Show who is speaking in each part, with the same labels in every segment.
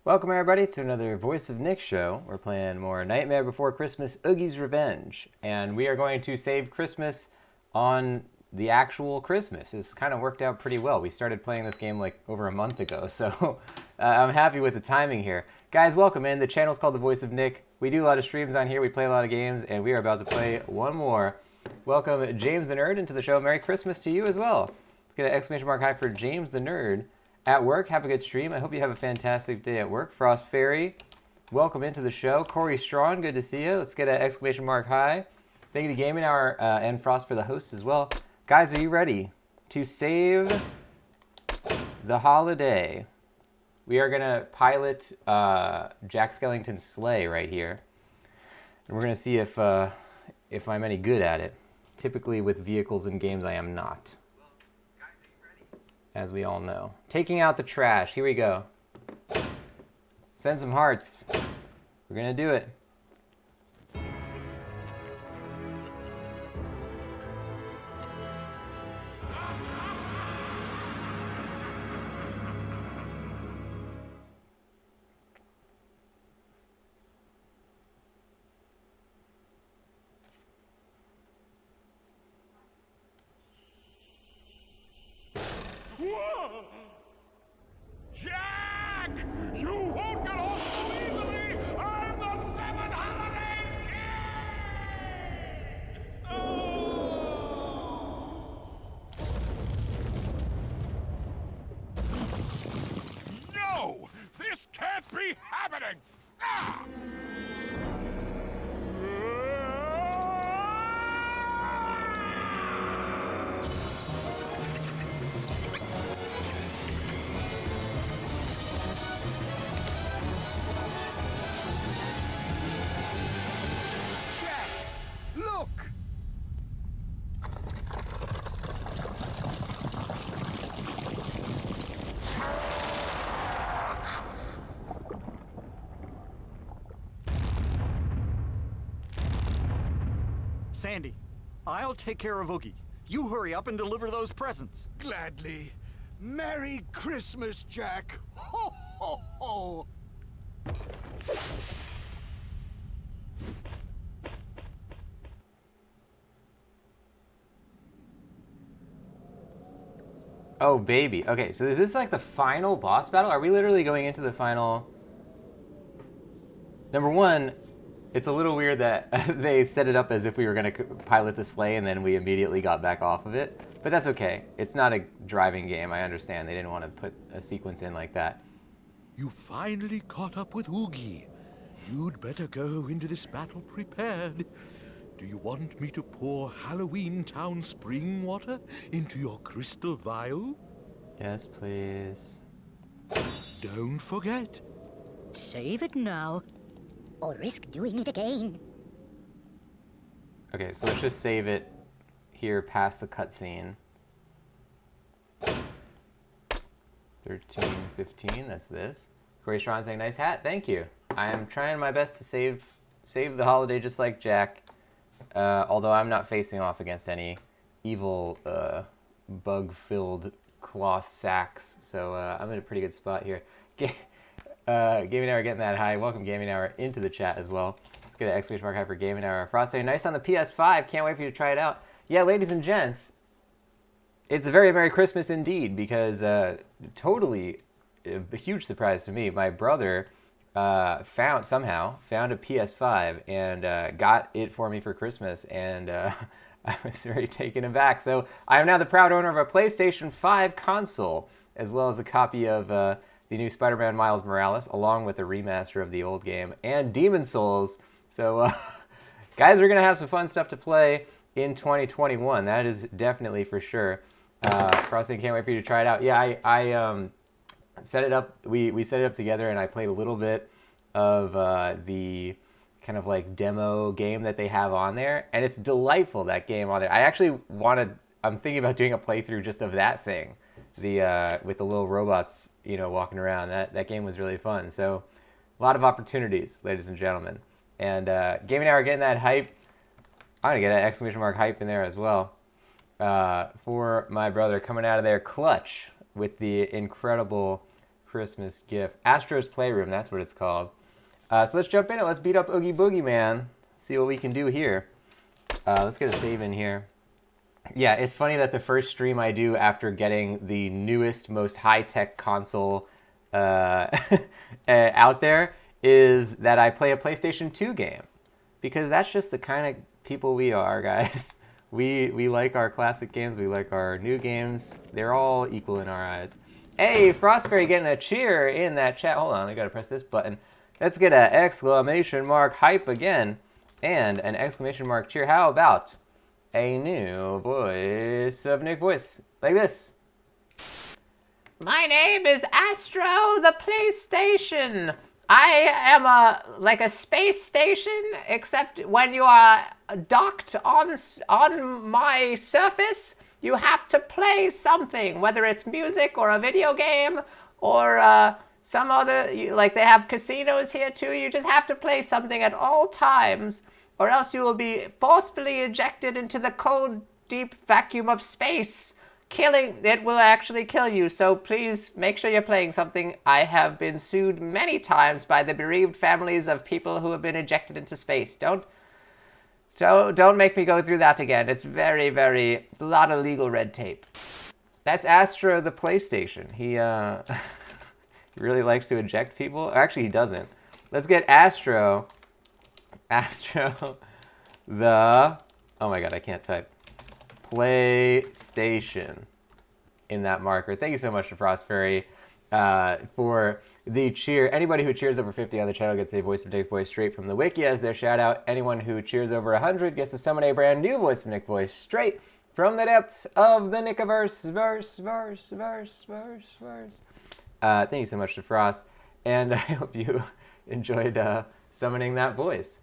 Speaker 1: Welcome everybody to another Voice of Nick show. We're playing more Nightmare Before Christmas, Oogie's Revenge. And we are going to save Christmas on the actual Christmas. It's kind of worked out pretty well. We started playing this game like over a month ago, so I'm happy with the timing here. Guys, welcome in. The channel's called The Voice of Nick. We do a lot of streams on here. We play a lot of games, and we are about to play one more. Welcome James the Nerd into the show. Merry Christmas to you as well. Let's get an exclamation mark high for James the Nerd. At work, have a good stream. I hope you have a fantastic day at work. Frost Fairy, welcome into the show. Corey Strawn, good to see you. Let's get an exclamation mark high. Thank you to Gaming Hour and Frost for the hosts as well. Guys, are you ready to save the holiday? We are going to pilot Jack Skellington's sleigh right here. And we're going to see if I'm any good at it. Typically with vehicles and games, I am not. As we all know. Taking out the trash. Here we go. Send some hearts. We're gonna do it.
Speaker 2: Jack! You won't get off so easily! I'm the Seven Holidays King! No! This can't be happening! Ah! Look!
Speaker 3: Sandy, I'll take care of Oogie. You hurry up and deliver those presents.
Speaker 2: Gladly. Merry Christmas, Jack! Ho, ho, ho!
Speaker 1: Oh, baby. Okay, so is this like the final boss battle? Are we literally going into the final? Number one, it's a little weird that they set it up as if we were going to pilot the sleigh and then we immediately got back off of it. But that's okay. It's not a driving game. I understand. They didn't want to put a sequence in like that.
Speaker 4: You finally caught up with Oogie. You'd better go into this battle prepared. Do you want me to pour Halloween Town spring water into your crystal vial?
Speaker 1: Yes, please.
Speaker 4: Don't forget.
Speaker 5: Save it now, or risk doing it again.
Speaker 1: Okay, so let's just save it here past the cutscene. 13, 15, that's this. Corey Strawn saying, nice hat, thank you. I am trying my best to save the holiday just like Jack. Although I'm not facing off against any evil, bug-filled cloth sacks, so I'm in a pretty good spot here. Gaming Hour getting that high. Welcome Gaming Hour into the chat as well. Let's get an exclamation mark high for Gaming Hour. Frost saying, nice on the PS5. Can't wait for you to try it out. Yeah, ladies and gents, it's a very Merry Christmas indeed, because totally a huge surprise to me. My brother found a PS5 and got it for me for Christmas, and I was very taken aback. So I am now the proud owner of a PlayStation 5 console, as well as a copy of the new Spider-Man Miles Morales, along with a remaster of the old game and Demon's Souls. So guys, we're gonna have some fun stuff to play in 2021. That is definitely for sure. Frosting, can't wait for you to try it out. Yeah, I set it up. We set it up together, and I played a little bit of the kind of like demo game that they have on there, and it's delightful, that game on there. I'm thinking about doing a playthrough just of that thing, with the little robots, walking around. That game was really fun. So a lot of opportunities, ladies and gentlemen. And Gaming Hour getting that hype. I'm gonna get an exclamation mark hype in there as well for my brother coming out of there clutch with the incredible Christmas gift. Astro's Playroom, that's what it's called. So let's jump in it. Let's beat up Oogie Boogie, man. See what we can do here. Let's get a save in here. Yeah, it's funny that the first stream I do after getting the newest, most high-tech console out there is that I play a PlayStation 2 game. Because that's just the kind of people we are, guys. We like our classic games. We like our new games. They're all equal in our eyes. Hey, Frostberry getting a cheer in that chat. Hold on, I gotta press this button. Let's get an exclamation mark hype again. And an exclamation mark cheer. How about a new voice of Nick voice? Like this. My name is Astro the PlayStation. I am like a space station, except when you are docked on my surface, you have to play something, whether it's music or a video game or some other, like they have casinos here too. You just have to play something at all times, or else you will be forcefully ejected into the cold, deep vacuum of space. It will actually kill you, so please make sure you're playing something. I have been sued many times by the bereaved families of people who have been ejected into space. Don't make me go through that again. It's it's a lot of legal red tape. That's Astro the PlayStation. He he really likes to eject people. Actually, he doesn't. Let's get Astro the, oh my god, I can't type. PlayStation in that marker. Thank you so much to Frostberry for the cheer. Anybody who cheers over 50 on the channel gets a Voice of Nick voice straight from the wiki as their shout out. Anyone who cheers over 100 gets to summon a brand new Voice of Nick voice straight from the depths of the Nickiverse. Thank you so much to Frost, and I hope you enjoyed summoning that voice.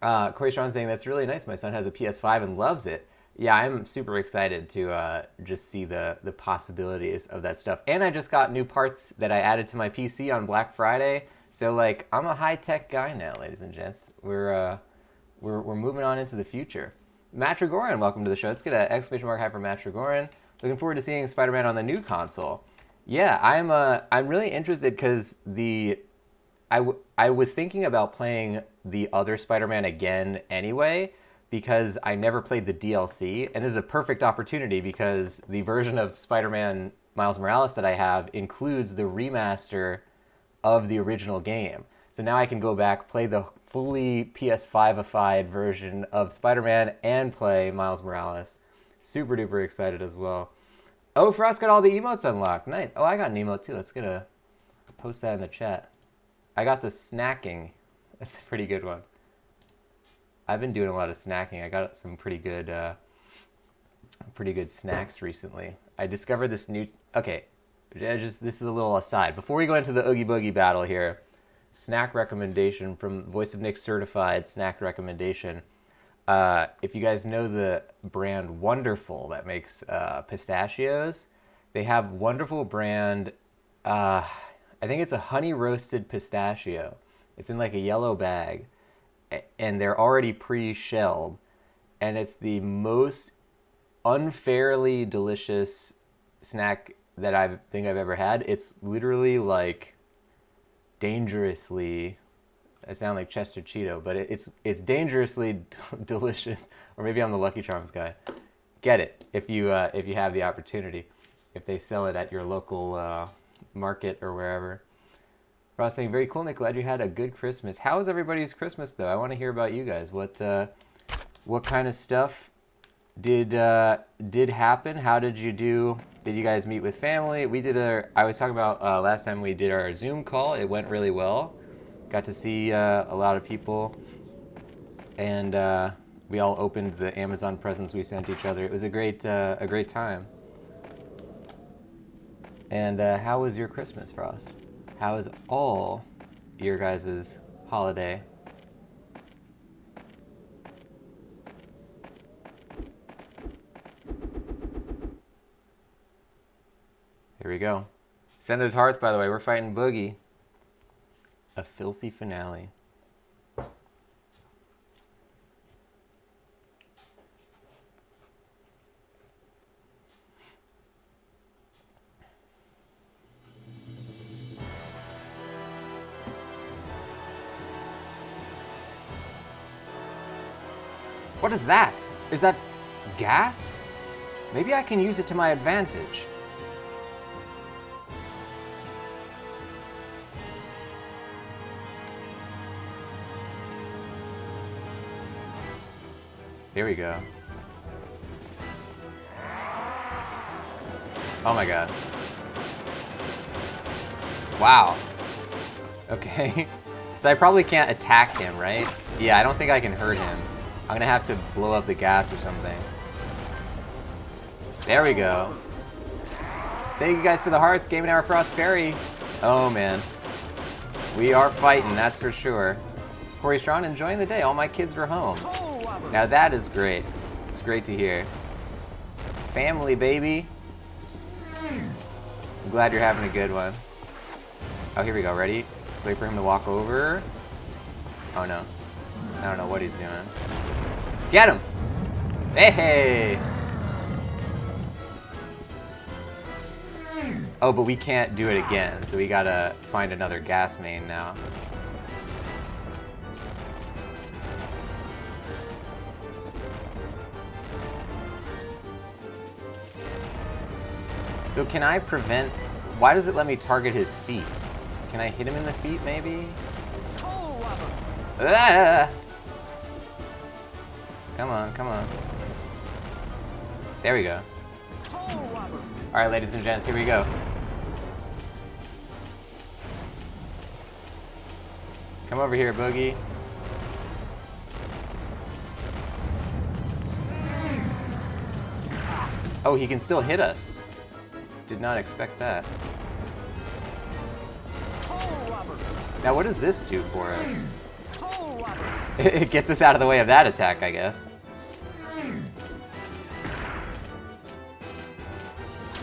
Speaker 1: Corey Sean saying, that's really nice. My son has a PS5 and loves it. Yeah, I'm super excited to just see the possibilities of that stuff. And I just got new parts that I added to my PC on Black Friday. So, like, I'm a high-tech guy now, ladies and gents. We're moving on into the future. Matrigoran, welcome to the show. Let's get an exclamation mark high for Matrigoran. Looking forward to seeing Spider-Man on the new console. Yeah, I'm really interested because I was thinking about playing the other Spider-Man again anyway, because I never played the DLC, and this is a perfect opportunity because the version of Spider-Man Miles Morales that I have includes the remaster of the original game. So now I can go back, play the fully PS5-ified version of Spider-Man, and play Miles Morales. Super duper excited as well. Oh, Frost got all the emotes unlocked. Nice. Oh, I got an emote too. Let's post that in the chat. I got the snacking. That's a pretty good one. I've been doing a lot of snacking. I got some pretty good snacks recently. I discovered this new. Okay, this is a little aside. Before we go into the Oogie Boogie battle here, snack recommendation from Voice of Nick certified snack recommendation. If you guys know the brand Wonderful that makes pistachios, they have Wonderful brand. I think it's a honey roasted pistachio. It's in like a yellow bag, and they're already pre-shelled, and it's the most unfairly delicious snack that I think I've ever had. It's literally like dangerously, I sound like Chester Cheeto, but it's dangerously delicious. Or maybe I'm the Lucky Charms guy. Get it if you have the opportunity, if they sell it at your local market or wherever. Ross saying, very cool, Nick. Glad you had a good Christmas. How was everybody's Christmas, though? I want to hear about you guys. What kind of stuff did happen? How did you do? Did you guys meet with family? I was talking about last time we did our Zoom call. It went really well. Got to see a lot of people, and we all opened the Amazon presents we sent each other. It was a great time. And how was your Christmas, Frost? How is all your guys' holiday? Here we go. Send those hearts, by the way. We're fighting Boogie. A filthy finale. What is that? Is that gas? Maybe I can use it to my advantage. Here we go. Oh my god. Wow. Okay. So I probably can't attack him, right? Yeah, I don't think I can hurt him. I'm gonna have to blow up the gas or something. There we go. Thank you guys for the hearts, Game & Hour Frost Fairy. Oh man. We are fighting, that's for sure. Corey Strawn, enjoying the day. All my kids were home. Now that is great. It's great to hear. Family, baby. I'm glad you're having a good one. Oh, here we go. Ready? Let's wait for him to walk over. Oh, no. I don't know what he's doing. Get him! Hey! Oh, but we can't do it again, so we gotta find another gas main now. So can I prevent... Why does it let me target his feet? Can I hit him in the feet, maybe? Ah! Come on, come on. There we go. Alright, ladies and gents, here we go. Come over here, Boogie. Oh, he can still hit us. Did not expect that. Now, what does this do for us? It gets us out of the way of that attack, I guess.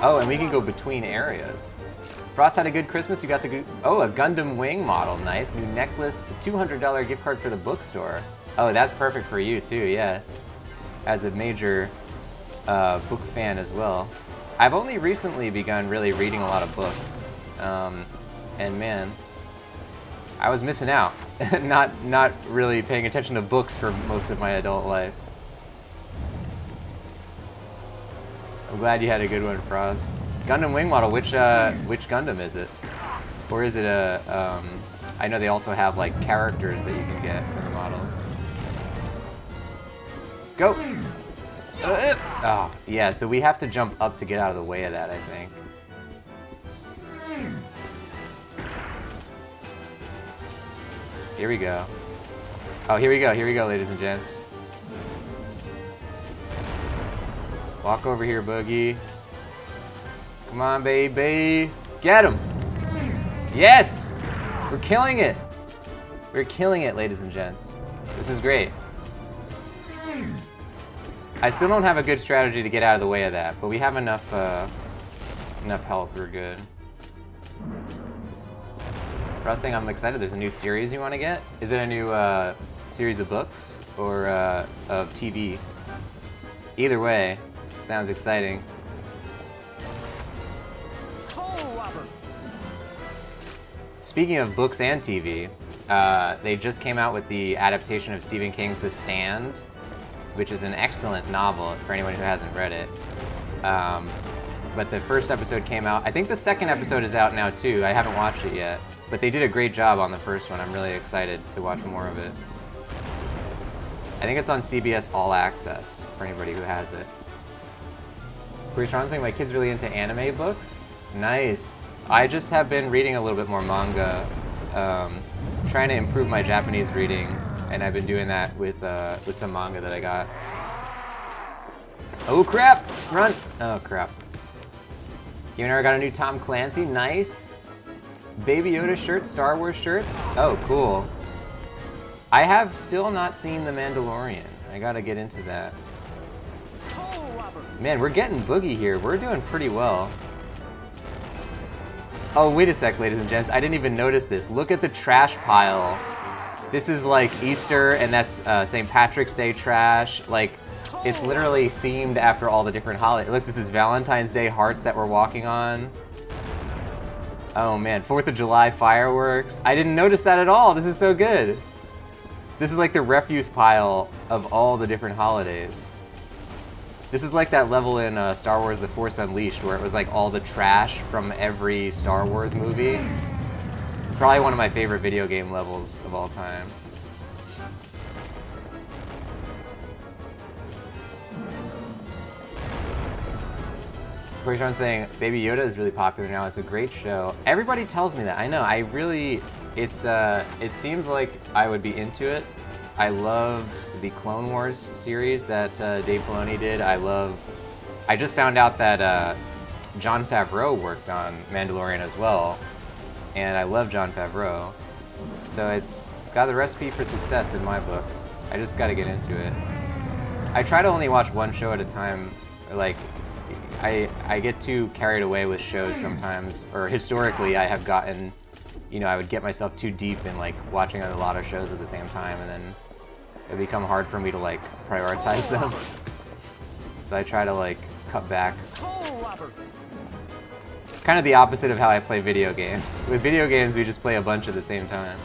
Speaker 1: Oh, and we can go between areas. Frost had a good Christmas. You got the good... Oh, a Gundam Wing model. Nice. New necklace. A $200 gift card for the bookstore. Oh, that's perfect for you, too, yeah. As a major book fan as well. I've only recently begun really reading a lot of books. And man, I was missing out. not really paying attention to books for most of my adult life. I'm glad you had a good one, Frost. Gundam Wing model, which Gundam is it? Or is it a, I know they also have like characters that you can get for the models. Go! Oh, yeah, so we have to jump up to get out of the way of that, I think. Here we go. Oh, here we go, ladies and gents. Walk over here, Boogie. Come on, baby. Get him! Yes! We're killing it! We're killing it, ladies and gents. This is great. I still don't have a good strategy to get out of the way of that, but we have enough health, we're good. Ross saying I'm excited, there's a new series you want to get? Is it a new series of books or of TV? Either way, sounds exciting. Speaking of books and TV, they just came out with the adaptation of Stephen King's The Stand, which is an excellent novel for anyone who hasn't read it. But the first episode came out. I think the second episode is out now too. I haven't watched it yet. But they did a great job on the first one. I'm really excited to watch more of it. I think it's on CBS All Access for anybody who has it. Chris Ron saying my kid's really into anime books. Nice. I just have been reading a little bit more manga, trying to improve my Japanese reading, and I've been doing that with some manga that I got. Oh crap! Run! Oh crap. You and I got a new Tom Clancy. Nice. Baby Yoda shirts, Star Wars shirts. Oh, cool. I have still not seen The Mandalorian. I gotta get into that. Man, we're getting Boogie here. We're doing pretty well. Oh, wait a sec, ladies and gents. I didn't even notice this. Look at the trash pile. This is like Easter, and that's St. Patrick's Day trash. Like, it's literally themed after all the different holidays. Look, this is Valentine's Day hearts that we're walking on. Oh man, 4th of July fireworks. I didn't notice that at all. This is so good. This is like the refuse pile of all the different holidays. This is like that level in Star Wars The Force Unleashed where it was like all the trash from every Star Wars movie. It's probably one of my favorite video game levels of all time. Quaitron's saying Baby Yoda is really popular now. It's a great show. Everybody tells me that. I know. I really. It seems like I would be into it. I loved the Clone Wars series that Dave Filoni did. I just found out that Jon Favreau worked on Mandalorian as well, and I love Jon Favreau. So it's got the recipe for success in my book. I just got to get into it. I try to only watch one show at a time. Like, I get too carried away with shows sometimes, or historically I have gotten, I would get myself too deep in like watching a lot of shows at the same time, and then it become hard for me to like prioritize them. So I try to like cut back. Kind of the opposite of how I play video games. With video games, we just play a bunch at the same time.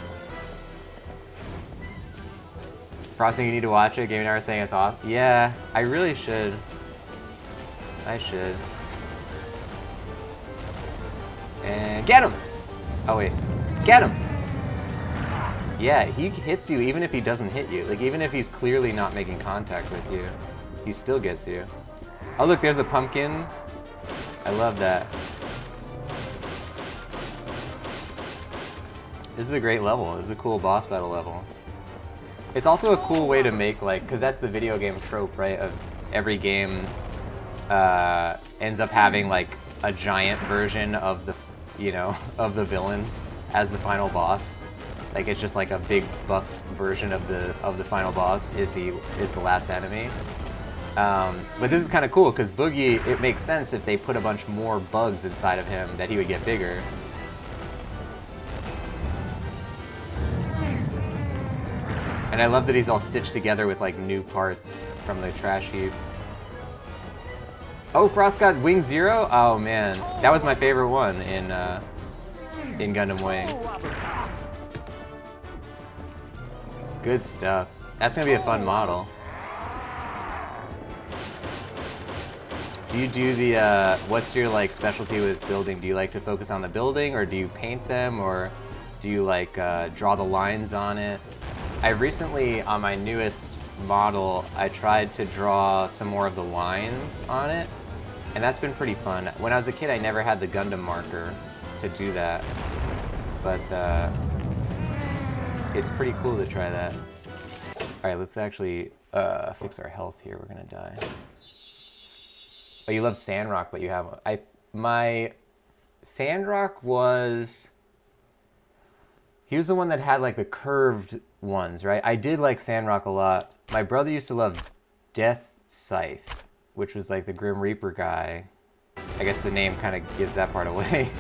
Speaker 1: Frosting, you need to watch it. Game Hour saying it's off. Yeah, I really should. I should. And get him! Oh wait, get him! Yeah, he hits you even if he doesn't hit you. Like, even if he's clearly not making contact with you, he still gets you. Oh look, there's a pumpkin. I love that. This is a great level. This is a cool boss battle level. It's also a cool way to make, like, because that's the video game trope, right? Of every game ends up having like a giant version of the, of the villain as the final boss. Like, it's just like a big buff version of the final boss is the last enemy. But this is kind of cool because Boogie, it makes sense if they put a bunch more bugs inside of him that he would get bigger. And I love that he's all stitched together with like new parts from the trash heap. Oh, Frost got Wing Zero? Oh man, that was my favorite one in Gundam Wing. Good stuff. That's gonna be a fun model. Do you do the, what's your like specialty with building? Do you like to focus on the building, or do you paint them, or do you like draw the lines on it? I recently, on my newest model, I tried to draw some more of the lines on it, and that's been pretty fun. When I was a kid, I never had the Gundam marker to do that, but it's pretty cool to try that. Alright, let's actually fix our health here. We're gonna die. Oh, you love Sandrock, but you have... My Sandrock was... He was the one that had like the curved ones, right? I did like Sandrock a lot. My brother used to love Death Scythe, which was like the Grim Reaper guy. I guess the name kind of gives that part away.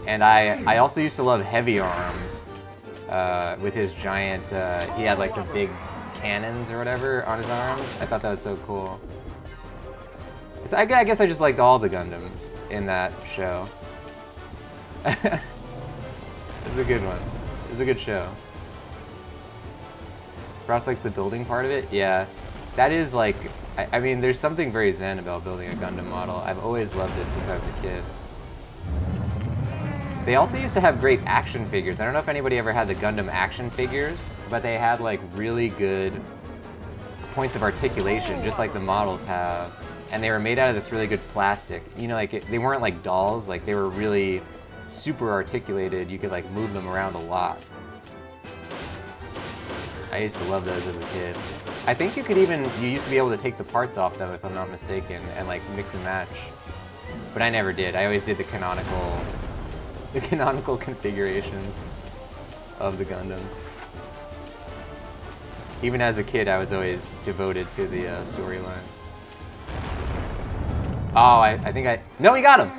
Speaker 1: And I also used to love Heavy Arms with his giant, he had like the big cannons or whatever on his arms. I thought that was so cool. So I guess I just liked all the Gundams in that show. It's a good one. It's a good show. Frost likes the building part of it? Yeah. That is like... I mean, there's something very zen about building a Gundam model. I've always loved it since I was a kid. They also used to have great action figures. I don't know if anybody ever had the Gundam action figures, but they had like really good points of articulation, just like the models have. And they were made out of this really good plastic. Like they weren't like dolls, like they were really super articulated. You could like move them around a lot. I used to love those as a kid. I think you used to be able to take the parts off them, if I'm not mistaken, and like mix and match. But I never did. I always did the canonical configurations of the Gundams. Even as a kid, I was always devoted to the storyline. Oh, I think no, he got him!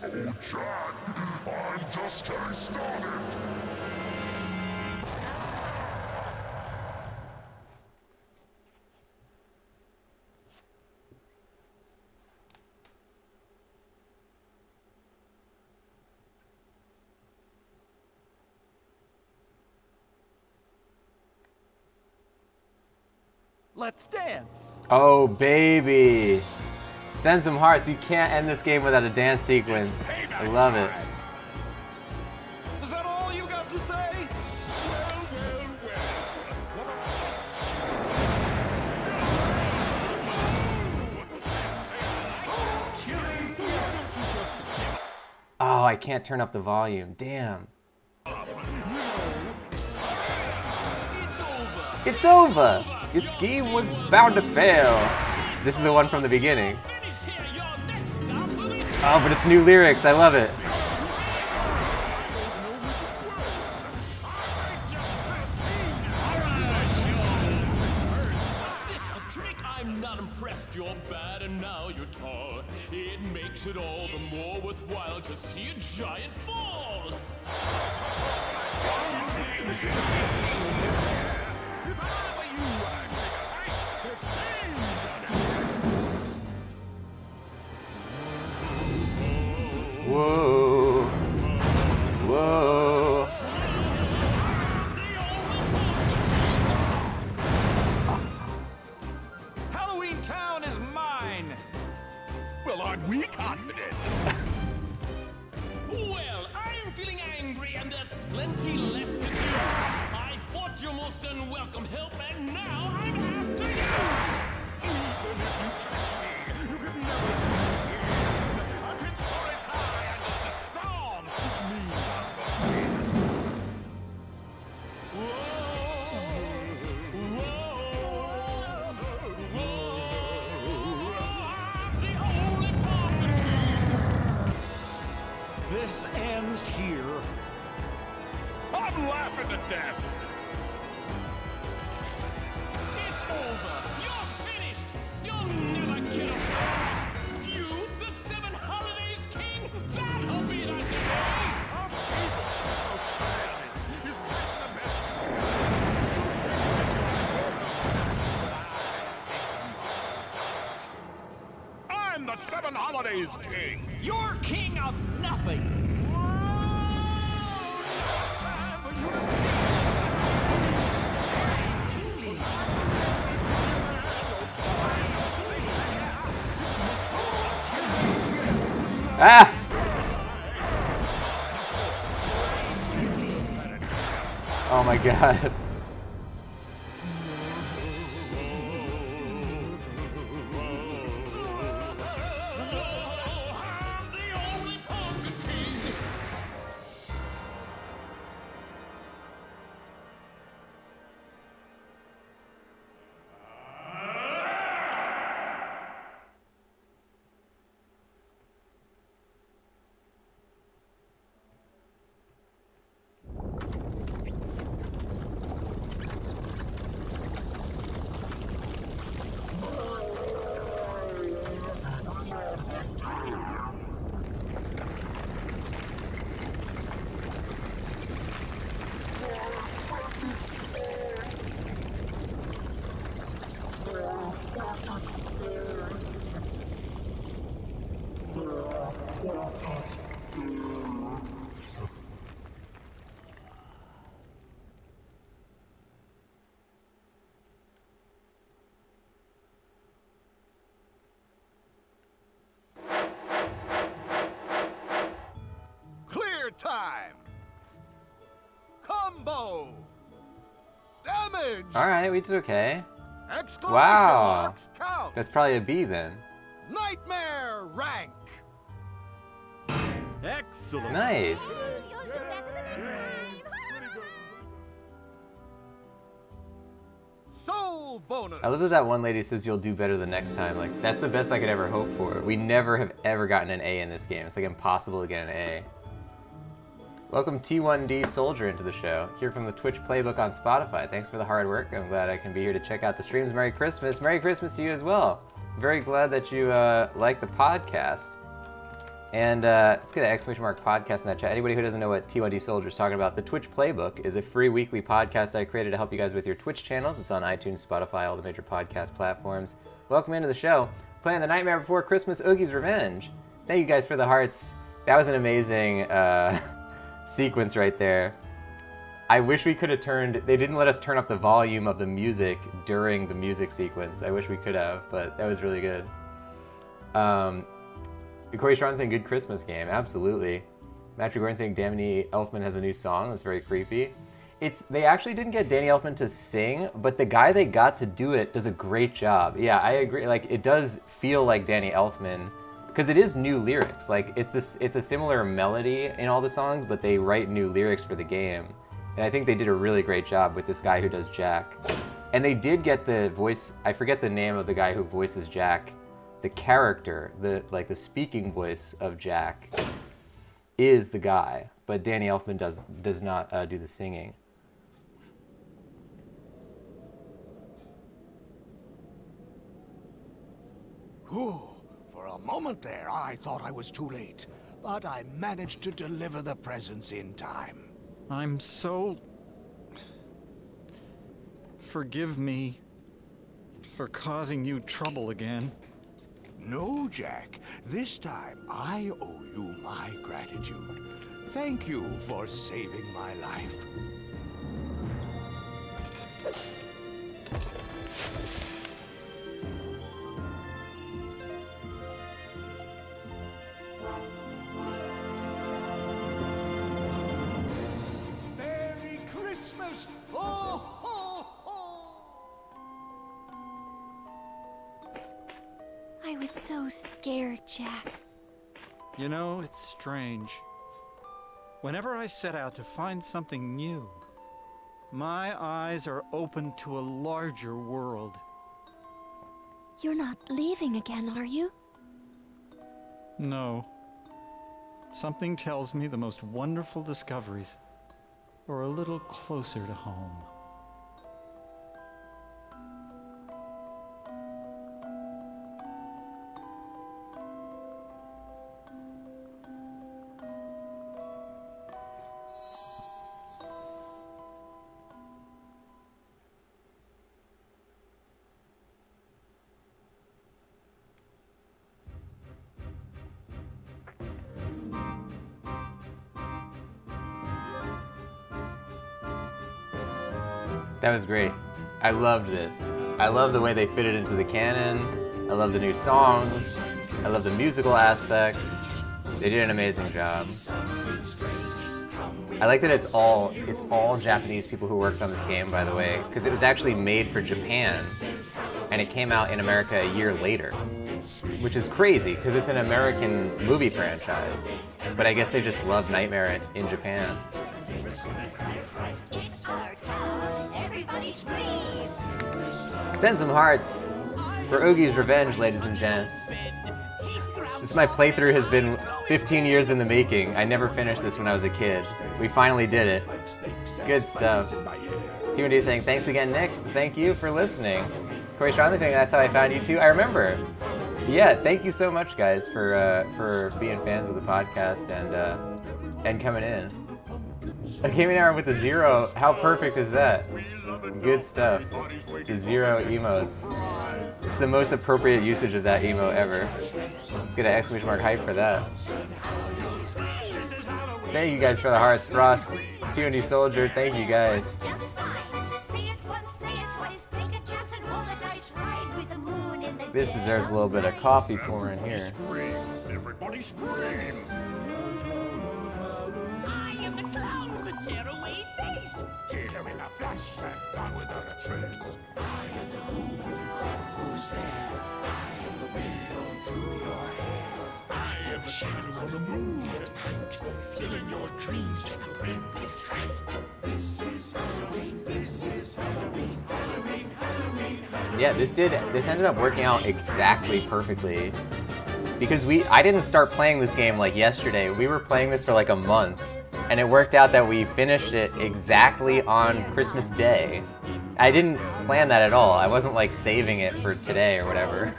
Speaker 2: Oh, Jack, I'm just getting started.
Speaker 3: Let's dance.
Speaker 1: Oh, baby. Send some hearts. You can't end this game without a dance sequence. I love it.
Speaker 3: Is that all you got to say?
Speaker 2: Well, well, well.
Speaker 1: Oh, I can't turn up the volume. Damn. It's over. Your scheme was bound to fail. This is the one from the beginning. Oh, but it's new lyrics. I love it.
Speaker 6: I'm not impressed, you're bad and now you're tall. It makes it all the more worthwhile to see a giant fall.
Speaker 1: Whoa. Whoa.
Speaker 3: Halloween Town is mine.
Speaker 2: Well, aren't we confident?
Speaker 6: Well, I'm feeling angry and there's plenty left to do. I fought your most unwelcome help and now I'm after you.
Speaker 2: Even if you catch me, you could never win. I'm 10 stories high and just as strong. It's me,
Speaker 3: This ends here.
Speaker 2: I'm laughing to death.
Speaker 6: It's over. You're finished. You'll never get away. You, the Seven Holidays King, that'll be the day.
Speaker 2: He's playing the best. I'm the Seven Holidays King.
Speaker 3: You're king of nothing.
Speaker 1: Ah! Oh my god.
Speaker 3: Clear time. Combo. Damage.
Speaker 1: Alright, we did okay.
Speaker 3: Exclamation
Speaker 1: Wow.
Speaker 3: marks count.
Speaker 1: That's probably a B then.
Speaker 3: Nightmare rank. Excellent.
Speaker 1: Nice.
Speaker 3: Soul bonus.
Speaker 1: I love that one lady says you'll do better the next time. Like, that's the best I could ever hope for. We never have ever gotten an A in this game. It's like impossible to get an A. Welcome T1D Soldier into the show. Here from the Twitch Playbook on Spotify. Thanks for the hard work. I'm glad I can be here to check out the streams. Merry Christmas. Merry Christmas to you as well. I'm very glad that you like the podcast. And let's get an exclamation mark podcast in that chat. Anybody who doesn't know what T1D Soldier is talking about, the Twitch Playbook is a free weekly podcast I created to help you guys with your Twitch channels. It's on iTunes, Spotify, all the major podcast platforms. Welcome into the show. Playing the Nightmare Before Christmas, Oogie's Revenge. Thank you guys for the hearts. That was an amazing sequence right there. I wish we could have they didn't let us turn up the volume of the music during the music sequence. I wish we could have, but that was really good. Corey Strong saying good Christmas game. Absolutely. Matthew Gordon saying Danny Elfman has a new song. That's very creepy. They actually didn't get Danny Elfman to sing, but the guy they got to do it does a great job. Yeah, I agree. Like, it does feel like Danny Elfman because it is new lyrics. Like, it's a similar melody in all the songs, but they write new lyrics for the game. And I think they did a really great job with this guy who does Jack. And they did get the voice, I forget the name of the guy who voices Jack. The character, the speaking voice of Jack is the guy, but Danny Elfman does not do the singing.
Speaker 7: Whew. For a moment there, I thought I was too late, but I managed to deliver the presents in time.
Speaker 3: I'm so... Forgive me for causing you trouble again.
Speaker 7: No, Jack. This time, I owe you my gratitude. Thank you for saving my life. Merry Christmas! Ho, ho, ho!
Speaker 8: I was so scared, Jack.
Speaker 3: You know, it's strange. Whenever I set out to find something new, my eyes are open to a larger world.
Speaker 8: You're not leaving again, are you?
Speaker 3: No. Something tells me the most wonderful discoveries are a little closer to home.
Speaker 1: That was great. I loved this. I love the way they fit it into the canon. I love the new songs. I love the musical aspect. They did an amazing job. I like that it's all Japanese people who worked on this game, by the way, because it was actually made for Japan, and it came out in America a year later, which is crazy because it's an American movie franchise. But I guess they just love Nightmare in Japan.
Speaker 8: It's our time. Everybody scream.
Speaker 1: Send some hearts for Oogie's Revenge, ladies and gents. This my playthrough has been 15 years in the making. I never finished this when I was a kid. We finally did it. Good stuff. T1D saying, thanks again, Nick. Thank you for listening. Corey Strongly saying, that's how I found you too. I remember. Yeah, thank you so much, guys, for being fans of the podcast and coming in. A gaming hour with a 0. How perfect is that? Good stuff. The 0 emotes. It's the most appropriate usage of that emo ever. Let's get an exclamation mark hype for that. Thank you guys for the hearts. Frost, T1D Soldier, thank you guys. This deserves a little bit of coffee pouring here.
Speaker 2: Scream! Everybody scream!
Speaker 6: I am the clown with a tearaway face.
Speaker 2: Here in a flash and gone without a trace. I am the who's there. I am the wind blowing through your hair. I am the shadow on the moon at night, filling your dreams to the brim with fright. This is Halloween, this is Halloween, Halloween, Halloween, Halloween.
Speaker 1: Yeah, this ended up working out exactly perfectly. Because I didn't start playing this game like yesterday. We were playing this for like a month. And it worked out that we finished it exactly on Christmas Day. I didn't plan that at all. I wasn't like saving it for today or whatever.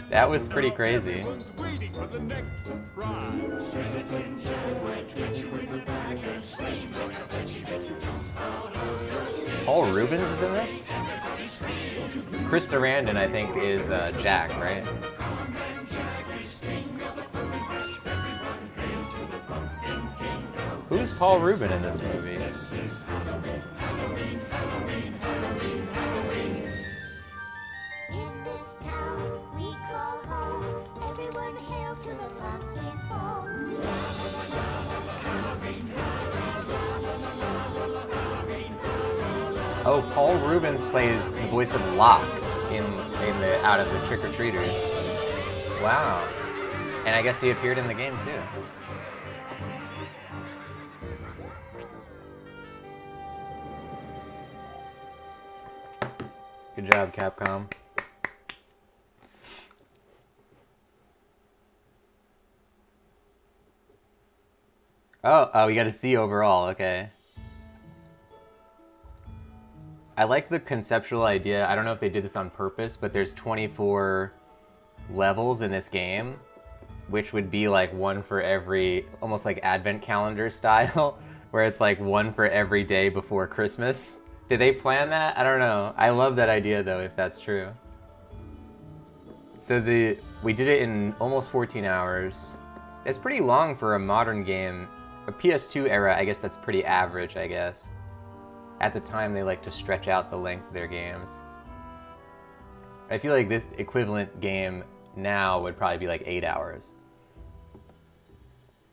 Speaker 1: That was pretty crazy.
Speaker 2: Everyone's waiting for the next surprise. Skeleton Jack might hit you in the back and scream like a banshee, make you jump out of your skin.
Speaker 1: Paul Rubens is in this? Chris Sarandon, I think, is Jack, right? Who's Paul Rubin in this movie?
Speaker 8: In this town we call home, everyone hail to the pumpkin song.
Speaker 1: Oh, Paul Rubens plays the voice of Locke in the Out of the Trick or Treaters. Wow. And I guess he appeared in the game too. Good job, Capcom. Oh, we got a C overall, okay. I like the conceptual idea. I don't know if they did this on purpose, but there's 24 levels in this game, which would be like one for every, almost like advent calendar style, where it's like one for every day before Christmas. Did they plan that? I don't know. I love that idea though, if that's true. So we did it in almost 14 hours. It's pretty long for a modern game. A PS2 era, I guess that's pretty average, I guess. At the time, they like to stretch out the length of their games. I feel like this equivalent game now would probably be like 8 hours.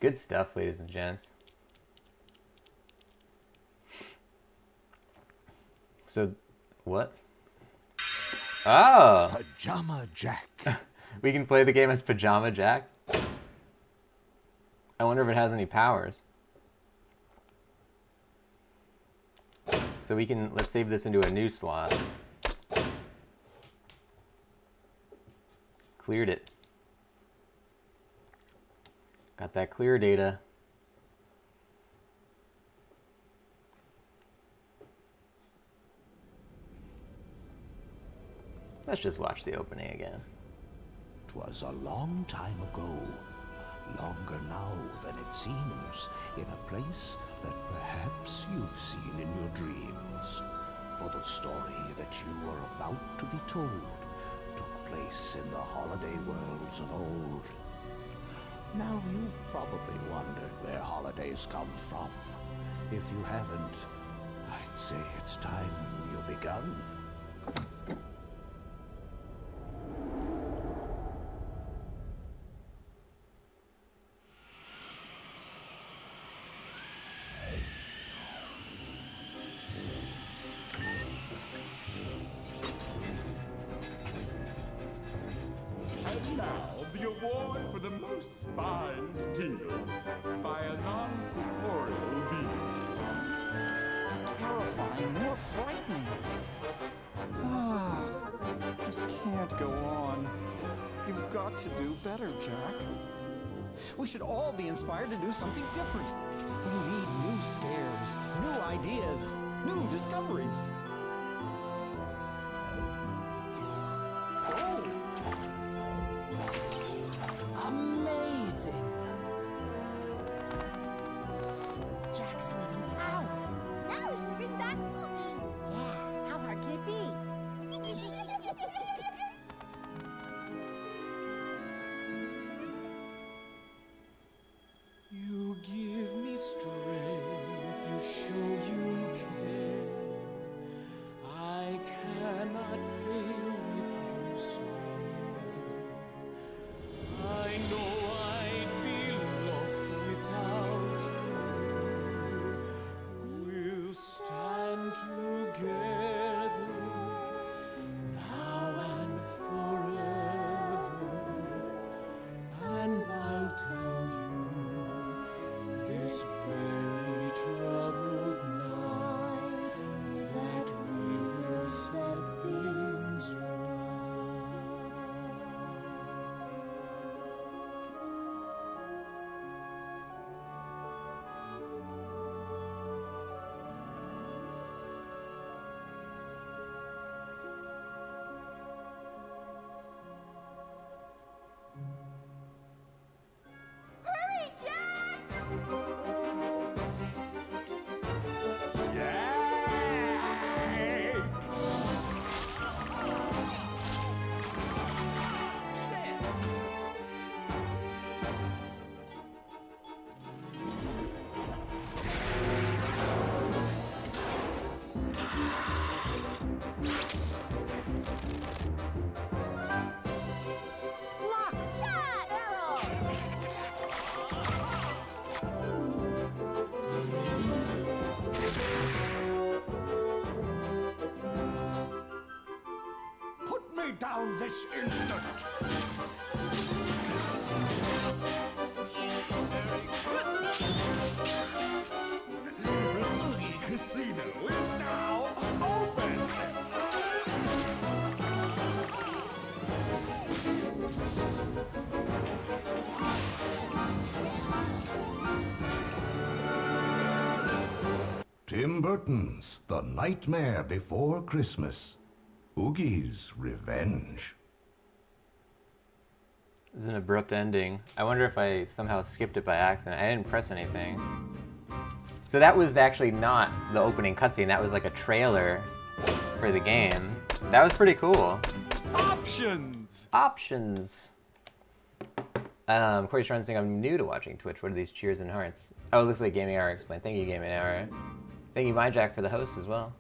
Speaker 1: Good stuff, ladies and gents. So, what? Oh!
Speaker 7: Pajama Jack.
Speaker 1: We can play the game as Pajama Jack? I wonder if it has any powers. So let's save this into a new slot. Cleared it. Got that clear data. Let's just watch the opening again.
Speaker 7: 'Twas a long time ago, longer now than it seems, in a place that perhaps you've seen in your dreams. For the story that you are about to be told took place in the holiday worlds of old. Now you've probably wondered where holidays come from. If you haven't, I'd say it's time you begun.
Speaker 2: And now, the award for the most spine steel by a non-corporeal being.
Speaker 3: Terrifying, more frightening. Ah, this can't go on. You've got to do better, Jack. We should all be inspired to do something different. We need new scares, new ideas, new discoveries. Oh! Amazing!
Speaker 5: Jack's leaving town.
Speaker 8: Now we can bring back Oogie.
Speaker 5: Yeah, how hard can it be?
Speaker 6: You give me strength, you show you care.
Speaker 7: Tim Burton's The Nightmare Before Christmas. Oogie's Revenge.
Speaker 1: It was an abrupt ending. I wonder if I somehow skipped it by accident. I didn't press anything. So that was actually not the opening cutscene. That was like a trailer for the game. That was pretty cool.
Speaker 6: Options!
Speaker 1: Options. Corey's trying to think I'm new to watching Twitch. What are these cheers and hearts? Oh, it looks like Gaming Hour explained. Thank you, Gaming Hour. Thank you, MyJack, for the host as well.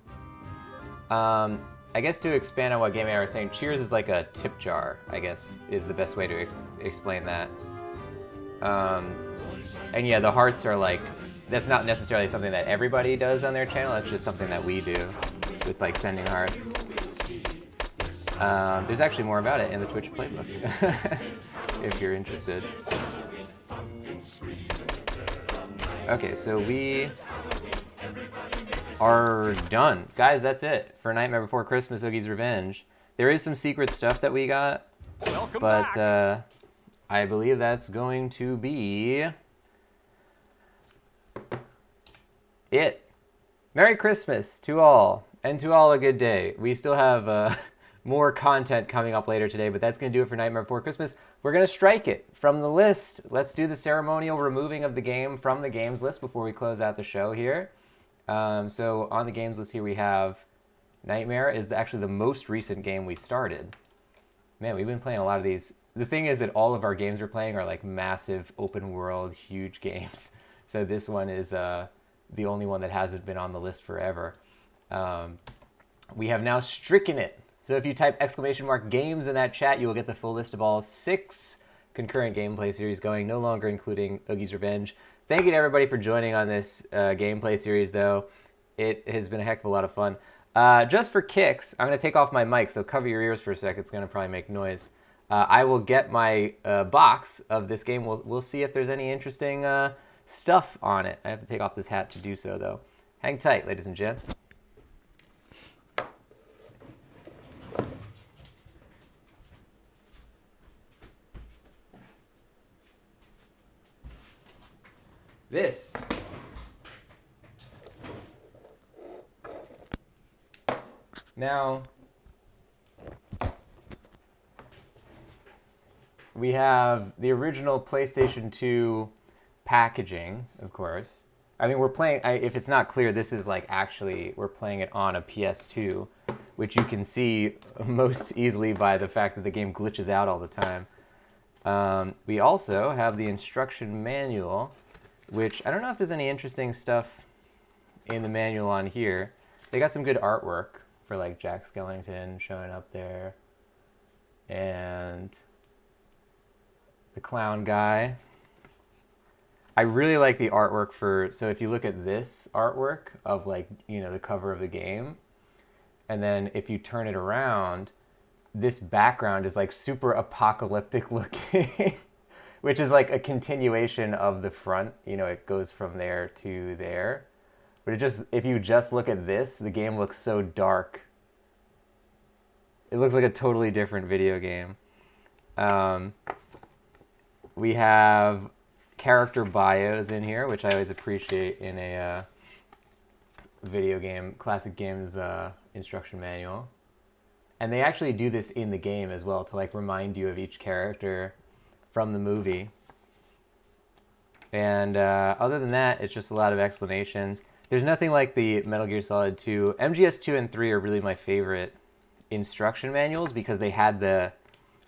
Speaker 1: I guess to expand on what Gaming Hour was saying, cheers is like a tip jar, I guess, is the best way to explain that. And yeah, the hearts are like, that's not necessarily something that everybody does on their channel. That's just something that we do with like sending hearts. There's actually more about it in the Twitch playbook, if you're interested. Okay, so we are done. Guys, that's it for Nightmare Before Christmas, Oogie's Revenge. There is some secret stuff that we got, but I believe that's going to be it. Merry Christmas to all, and to all a good day. We still have more content coming up later today, but that's going to do it for Nightmare Before Christmas. We're going to strike it from the list. Let's do the ceremonial removing of the game from the games list before we close out the show here. So on the games list here we have Nightmare is actually the most recent game we started. Man, we've been playing a lot of these. The thing is that all of our games we're playing are like massive open world, huge games. So this one is the only one that hasn't been on the list forever. We have now stricken it. So if you type ¡games in that chat, you will get the full list of all 6 concurrent gameplay series going, no longer including Oogie's Revenge. Thank you to everybody for joining on this gameplay series, though. It has been a heck of a lot of fun. Just for kicks, I'm going to take off my mic, so cover your ears for a sec. It's going to probably make noise. I will get my box of this game. We'll see if there's any interesting stuff on it. I have to take off this hat to do so, though. Hang tight, ladies and gents. This now we have the original PlayStation 2 packaging, of course. I mean, we're playing, if it's not clear, this is like actually, we're playing it on a PS2, which you can see most easily by the fact that the game glitches out all the time. We also have the instruction manual, which I don't know if there's any interesting stuff in the manual on here. They got some good artwork for like Jack Skellington showing up there, and the clown guy. I really like the artwork for, so if you look at this artwork of like, you know, the cover of the game, and then if you turn it around, this background is like super apocalyptic looking. Which is like a continuation of the front. You know, it goes from there to there. But it just, if you just look at this, the game looks so dark. It looks like a totally different video game. We have character bios in here, which I always appreciate in a video game, classic games instruction manual. And they actually do this in the game as well to like remind you of each character from the movie. And other than that, it's just a lot of explanations. There's nothing like the Metal Gear Solid 2. MGS 2 and 3 are really my favorite instruction manuals because they had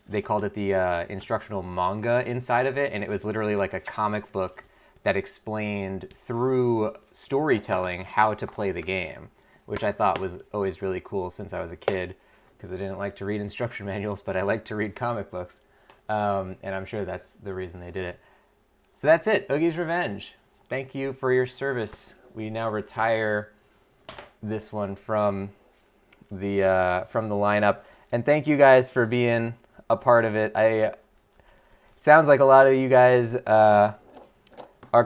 Speaker 1: they called it the instructional manga inside of it, and it was literally like a comic book that explained through storytelling how to play the game, which I thought was always really cool since I was a kid, because I didn't like to read instruction manuals, but I liked to read comic books. And I'm sure that's the reason they did it. So that's it, Oogie's Revenge. Thank you for your service. We now retire this one from the lineup. And thank you guys for being a part of it. It sounds like a lot of you guys are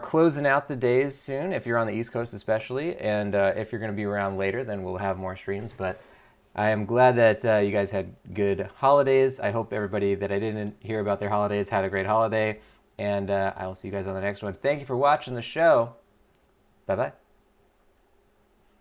Speaker 1: closing out the days soon, if you're on the East Coast especially. And if you're going to be around later, then we'll have more streams. But I am glad that you guys had good holidays. I hope everybody that I didn't hear about their holidays had a great holiday. And I will see you guys on the next one. Thank you for watching the show. Bye-bye.